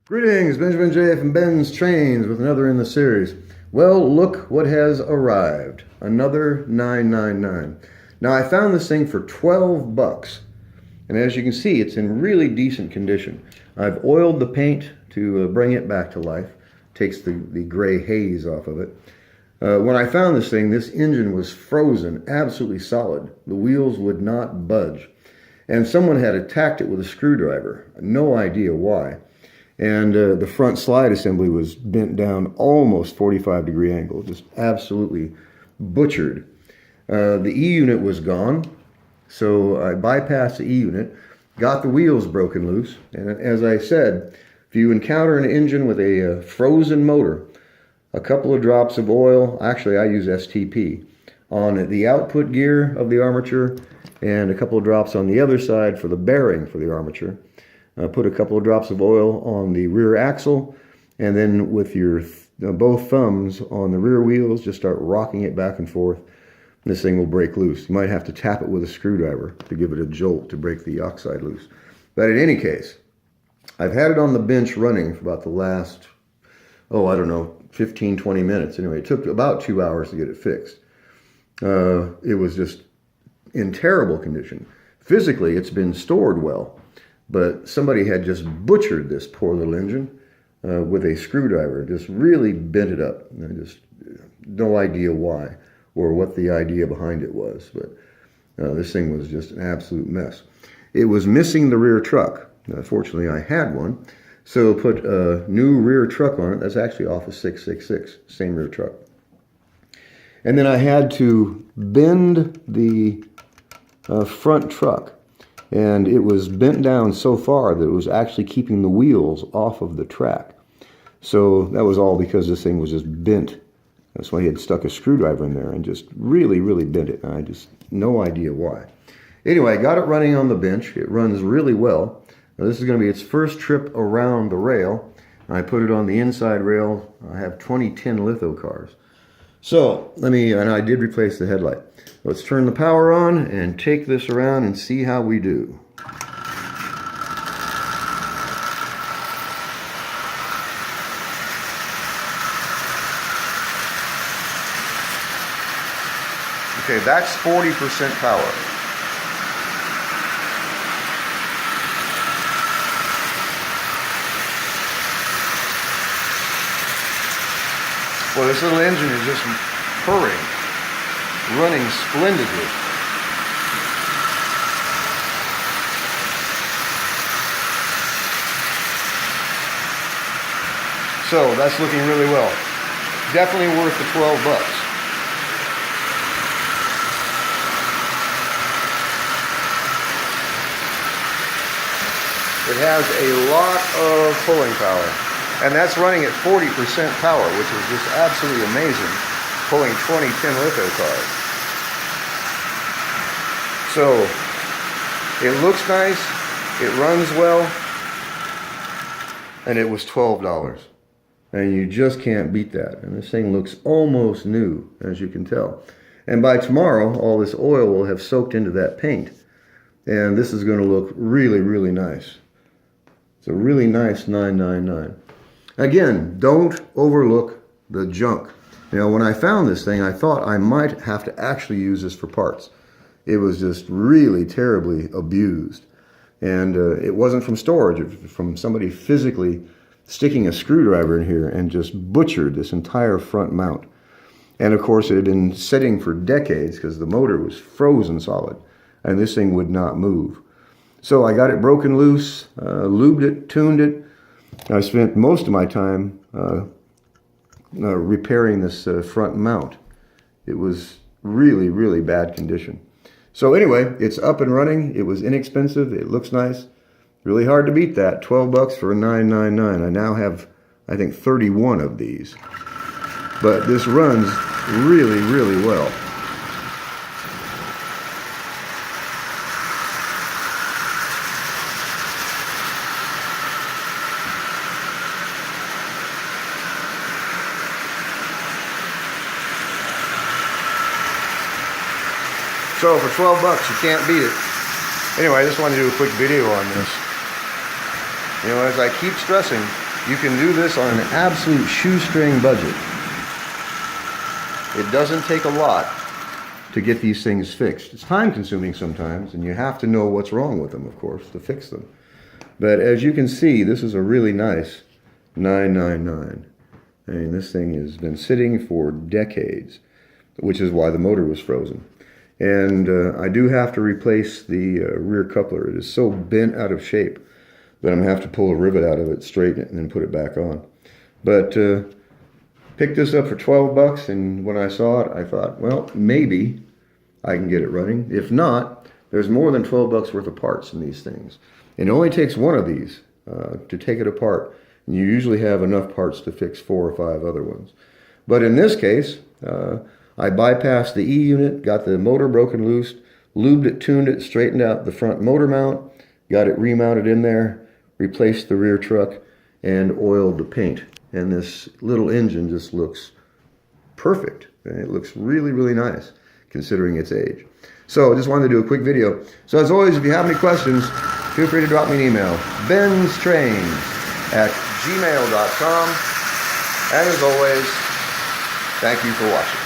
Greetings, Benjamin JF and Ben's Trains with another in the series. Well, look what has arrived. Another 999. Now, I found this thing for 12 bucks. And as you can see, it's in really decent condition. I've oiled the paint to bring it back to life. Takes the gray haze off of it. When I found this thing, this engine was frozen, absolutely solid. The wheels would not budge. And someone had attacked it with a screwdriver. No idea why. And the front slide assembly was bent down almost 45-degree angle, just absolutely butchered. The E-unit was gone, so I bypassed the E-unit, got the wheels broken loose, and as I said, if you encounter an engine with a frozen motor, a couple of drops of oil, actually I use STP, on the output gear of the armature, and a couple of drops on the other side for the bearing for the armature. Put a couple of drops of oil on the rear axle, and then with your both thumbs on the rear wheels, just start rocking it back and forth. And this thing will break loose. You might have to tap it with a screwdriver to give it a jolt to break the oxide loose. But in any case, I've had it on the bench running for about the last, I don't know, 15, 20 minutes. Anyway, it took about 2 hours to get it fixed. It was just in terrible condition. Physically, it's been stored well. But somebody had just butchered this poor little engine with a screwdriver, just really bent it up. And just no idea why or what the idea behind it was. But this thing was just an absolute mess. It was missing the rear truck. Fortunately, I had one. So put a new rear truck on it. That's actually off of 666, same rear truck. And then I had to bend the front truck. And it was bent down so far that it was actually keeping the wheels off of the track. So that was all because this thing was just bent. That's why he had stuck a screwdriver in there and just really, really bent it. And I just, no idea why. Anyway, I got it running on the bench. It runs really well. Now, this is going to be its first trip around the rail. I put it on the inside rail. I have 2010 litho cars. So, and I did replace the headlight. Let's turn the power on and take this around and see how we do. Okay, that's 40% power. Well, this little engine is just purring, running splendidly. So that's looking really well. Definitely worth the 12 bucks. It has a lot of pulling power. And that's running at 40% power, which is just absolutely amazing, pulling 2010 litho cars. So, it looks nice, it runs well, and it was $12. And you just can't beat that. And this thing looks almost new, as you can tell. And by tomorrow, all this oil will have soaked into that paint. And this is going to look really, really nice. It's a really nice 999. Again, don't overlook the junk. You know, when I found this thing, I thought I might have to actually use this for parts. It was just really terribly abused. And it wasn't from storage, it was from somebody physically sticking a screwdriver in here and just butchered this entire front mount. And of course, it had been sitting for decades because the motor was frozen solid, and this thing would not move. So I got it broken loose, lubed it, tuned it. I spent most of my time repairing this front mount. It was really, really bad condition. So anyway, it's up and running. It was inexpensive. It looks nice. Really hard to beat that. 12 bucks for a 999. I now have, I think, 31 of these. But this runs really, really well. So for 12 bucks, you can't beat it. Anyway, I just wanted to do a quick video on this. You know, as I keep stressing, You can do this on an absolute shoestring budget. It doesn't take a lot to get these things fixed. It's time consuming sometimes, and you have to know what's wrong with them, of course, to fix them. But as you can see, this is a really nice 999. I mean, this thing has been sitting for decades, which is why the motor was frozen. And I do have to replace the rear coupler. It is so bent out of shape that I'm going to have to pull a rivet out of it, straighten it, and then put it back on. But picked this up for 12 bucks, and when I saw it, I thought, well, maybe I can get it running. If not, there's more than 12 bucks worth of parts in these things. And it only takes one of these to take it apart. And you usually have enough parts to fix 4 or 5 other ones. But in this case, I bypassed the E unit, got the motor broken loose, lubed it, tuned it, straightened out the front motor mount, got it remounted in there, replaced the rear truck, and oiled the paint. And this little engine just looks perfect. It looks really, really nice considering its age. So I just wanted to do a quick video. So as always, if you have any questions, feel free to drop me an email. BENZTRAINZ@gmail.com. And as always, thank you for watching.